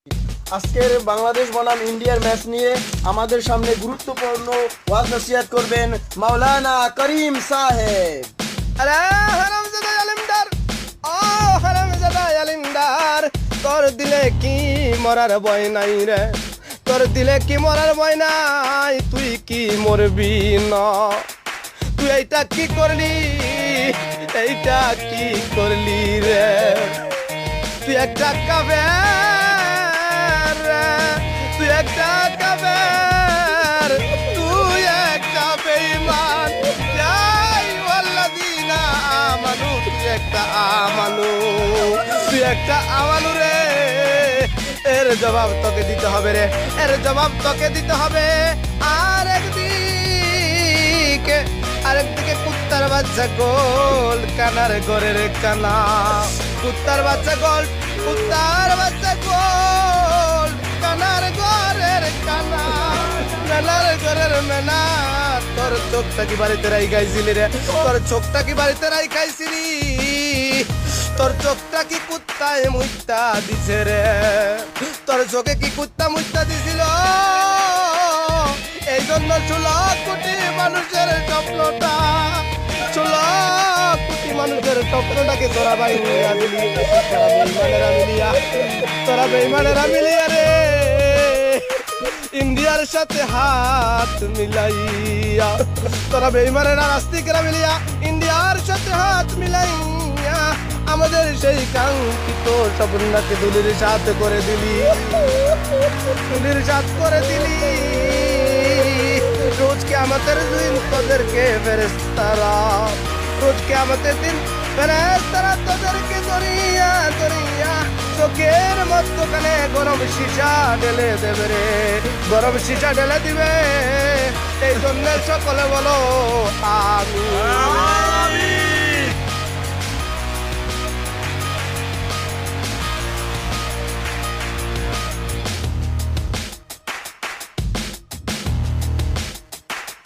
আজকের বাংলাদেশ বনাম ইন্ডিয়ার ম্যাচ নিয়ে আমাদের সামনে গুরুত্বপূর্ণ ওয়াজ নসিহত করবেন মাওলানা করিম সাহেব। আরে হারামজাদা আলিমদার, ও হারামজাদা আলিমদার, তোর দিলে কি মরার ভয় নাই রে? তোর দিলে কি মরার ভয় নাই? তুই কি মরবি না? তুই এইটা কি করলি? এইটা কি করলি রে? তুই একটা কাফের রে, তুই একটা কাফের, তুই একটা বেঈমান। যাই ওয়াল্লাযিনা আমানু, তুই একটা আমানু, তুই একটা আমানু রে। এর জবাব তোকে দিতে হবে রে, এর জবাব তোকে দিতে হবে। আরেকদিকে কুত্তার বাচ্চা গোল, কানার ঘরের কানা। কুত্তার বাচ্চা গোল, কুত্তার বাচ্চা গোল, কানার ঘরের কানা, মেনার ঘরের মেনা। তোর চোখটা কি বাড়িতে রাই খাইছিলি রে? তোর চোখটা কি বাড়িতে রাই খাইছিলি? তোর চোখটা কি কুত্তায় মুইতা দিছে রে? তোর চোখে কি কুত্তা মুইতা দিছিল? এই জন্য 16 কোটি মানুষের স্বপ্নটা, 16 কোটি মানুষের স্বপ্নটাকে তোরা ভাই মিলিয়া দিলি। তোরা বেঈমানেরা মিলিয়া রে ইন্ডিয়ার সাথে হাত মিলাইয়া, তোরা বেঈমানেরা নাস্তিকরা মিলিয়া ইন্ডিয়ার সাথে হাত মিলাইয়া আমাদের সেই কাঙ্ক্ষিত স্বপ্নটাকে ধুলির সাথ করে দিলি, ধুলির সাথ করে দিলি। রোজ কিয়ামতের দিন তোদেরকে ফেরেশতারা, রোজ কিয়ামতের দিন ফেরেশতারা তোদেরকে ধরিয়া ধরিয়া চোখের মধ্যখানে গরম সীসা ঢেলে দেবে রে, গরম সীসা ঢেলে দিবে। এই জন্য সকলে বলো আমিন।